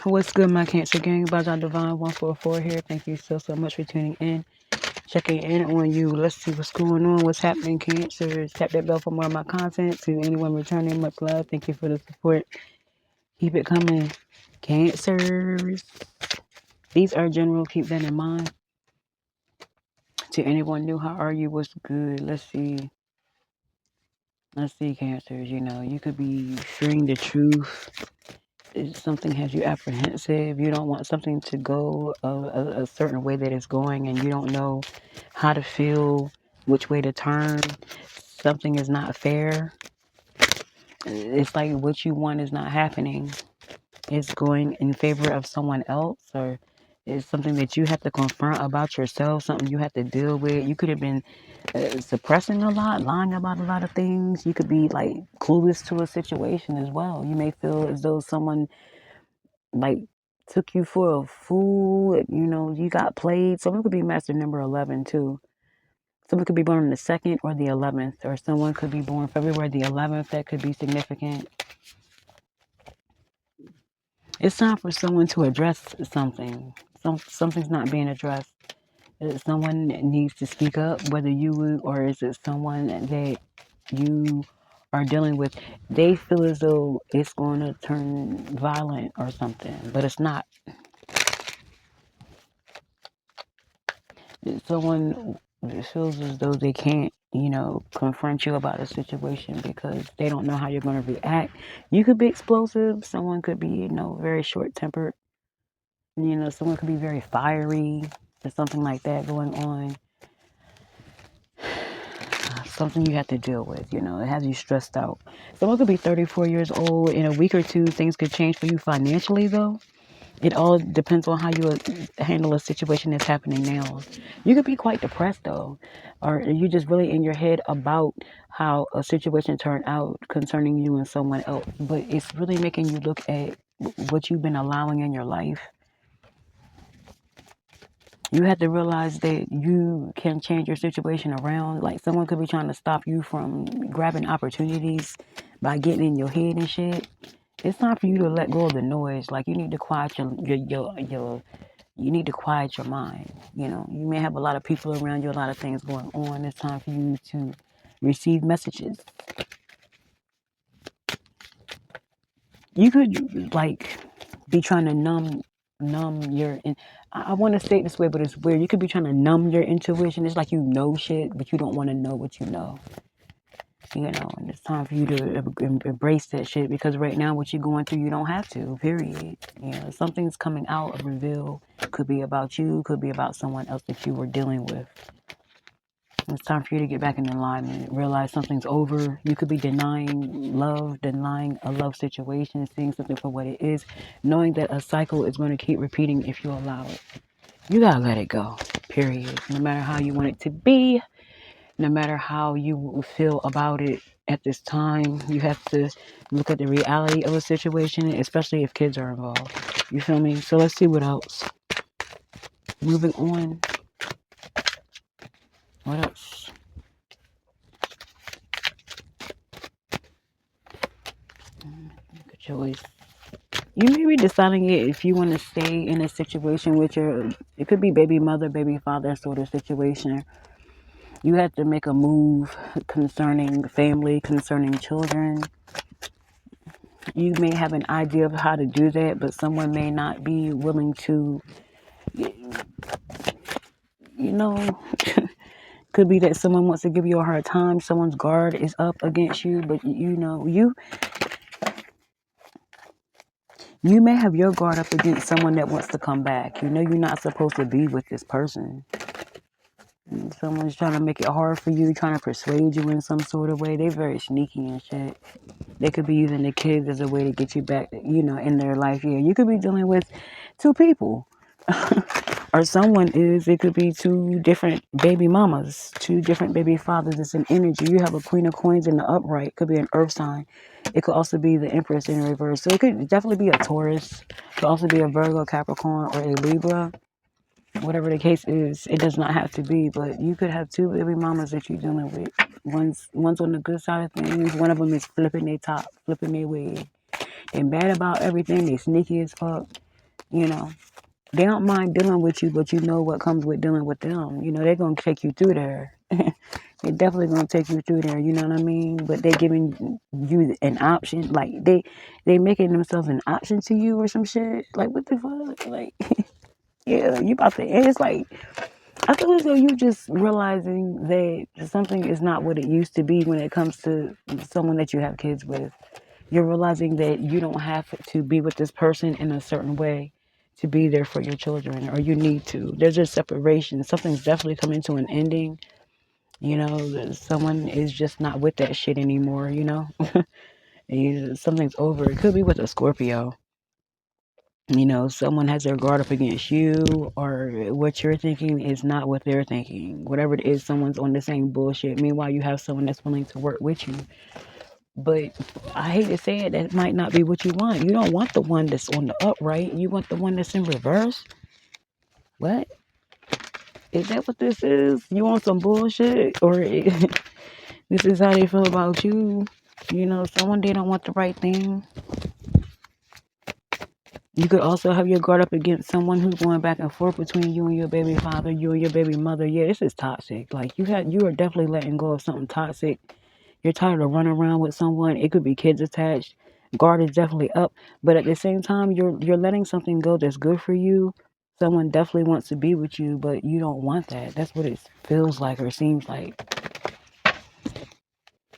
What's good, my Cancer gang? Baja Divine 144 here. Thank you so much for tuning in. Checking in on you. Let's see what's going on. What's happening, Cancer? Tap that bell for more of my content. To anyone returning, much love. Thank you for the support. Keep it coming. Cancers. These are general. Keep that in mind. To anyone new, how are you? What's good? Let's see. Let's see, Cancers. You know, you could be fearing the truth. Something has you apprehensive. You don't want something to go a certain way that it's going, and you don't know how to feel, which way to turn. Something is not fair. It's like what you want is not happening. It's going in favor of someone else, or it's something that you have to confront about yourself, something you have to deal with. You could have been suppressing a lot, lying about a lot of things. You could be like clueless to a situation as well. You may feel as though someone like took you for a fool. You know, you got played. Someone could be master number 11 too. Someone could be born on the 2nd or the 11th, or someone could be born February the 11th. That could be significant. It's time for someone to address something. Something's not being addressed. Someone needs to speak up, whether you would, or is it someone that you are dealing with? They feel as though it's going to turn violent or something, but it's not. Someone feels as though they can't, confront you about a situation because they don't know how you're going to react. You could be explosive. Someone could be, very short-tempered. Someone could be very fiery. There's something like that going on. Something you have to deal with, it has you stressed out. Someone could be 34 years old. In a week or two, things could change for you financially, though. It all depends on how you handle a situation that's happening now. You could be quite depressed, though, or you just really in your head about how a situation turned out concerning you and someone else. But it's really making you look at what you've been allowing in your life. You have to realize that you can change your situation around. Like someone could be trying to stop you from grabbing opportunities by getting in your head and shit. It's time for you to let go of the noise. Like you need to quiet you need to quiet your mind. You may have a lot of people around you, a lot of things going on. It's time for you to receive messages. You could like be trying to numb your. I want to say it this way, but it's weird. You could be trying to numb your intuition. It's like you know shit, but you don't want to know what you know. And it's time for you to embrace that shit because right now what you're going through, you don't have to, period. Something's coming out, a reveal. Could be about you, could be about someone else that you were dealing with. It's time for you to get back in alignment, realize something's over. You could be denying love, denying a love situation, seeing something for what it is, knowing that a cycle is going to keep repeating if you allow it. You gotta let it go, period. No matter how you want it to be, no matter how you feel about it at this time, you have to look at the reality of a situation, especially if kids are involved. You feel me? So let's see what else. Moving on. What else? Good choice. You may be deciding if you want to stay in a situation with it could be baby mother, baby father sort of situation. You have to make a move concerning family, concerning children. You may have an idea of how to do that, but someone may not be willing to, could be that someone wants to give you a hard time. Someone's guard is up against you, but you may have your guard up against someone that wants to come back. You're not supposed to be with this person. And someone's trying to make it hard for you, trying to persuade you in some sort of way. They're very sneaky and shit. They could be using the kids as a way to get you back, in their life. Yeah, you could be dealing with two people. Or someone it could be two different baby mamas, two different baby fathers. It's an energy. You have a Queen of Coins in the upright. It could be an earth sign. It could also be the Empress in reverse. So it could definitely be a Taurus. It could also be a Virgo, Capricorn, or a Libra. Whatever the case is, it does not have to be. But you could have two baby mamas that you're dealing with. One's on the good side of things. One of them is flipping their top, flipping their wig. They're bad about everything. They sneaky as fuck. You know, they don't mind dealing with you, but you know what comes with dealing with them. You know, they're gonna take you through there. They're definitely gonna take you through there. You know what I mean? But they giving you an option, like they making themselves an option to you or some shit. Like what the fuck? Like yeah, you about to. And it's like I feel as though you just realizing that something is not what it used to be when it comes to someone that you have kids with. You're realizing that you don't have to be with this person in a certain way to be there for your children, or you need to. There's just separation. Something's definitely coming to an ending. You know, someone is just not with that shit anymore, you know? Something's over. It could be with a Scorpio. You know, someone has their guard up against you, or what you're thinking is not what they're thinking. Whatever it is, someone's on the same bullshit. Meanwhile, you have someone that's willing to work with you. But I hate to say it, that might not be what you want. You don't want the one that's on the upright. You want the one that's in reverse. What? Is that what this is? You want some bullshit? Or this is how they feel about you? You know, someone they don't want the right thing. You could also have your guard up against someone who's going back and forth between you and your baby father, you and your baby mother. Yeah, this is toxic. Like you are definitely letting go of something toxic. You're tired of running around with someone. It could be kids attached. Guard is definitely up, but at the same time, you're letting something go that's good for you. Someone definitely wants to be with you, but you don't want that. That's what it feels like or seems like.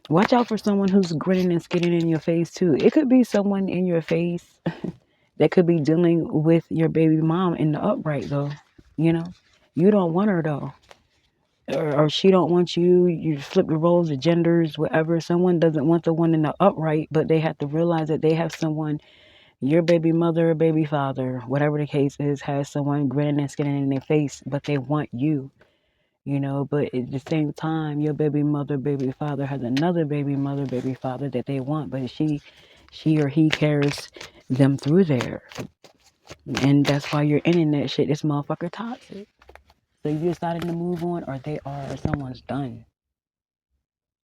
Watch out for someone who's grinning and skinning in your face too. It could be someone in your face that could be dealing with your baby mom in the upright though. You know, you don't want her though, or she don't want you. You flip the roles, the genders, whatever. Someone doesn't want the one in the upright, but they have to realize that they have someone. Your baby mother, baby father, whatever the case is, has someone grinning and skinning in their face, but they want you. You know, but at the same time, your baby mother, baby father has another baby mother, baby father that they want, but she or he carries them through there. And that's why you're ending that shit. This motherfucker toxic. So you deciding to move on, or they are, or someone's done.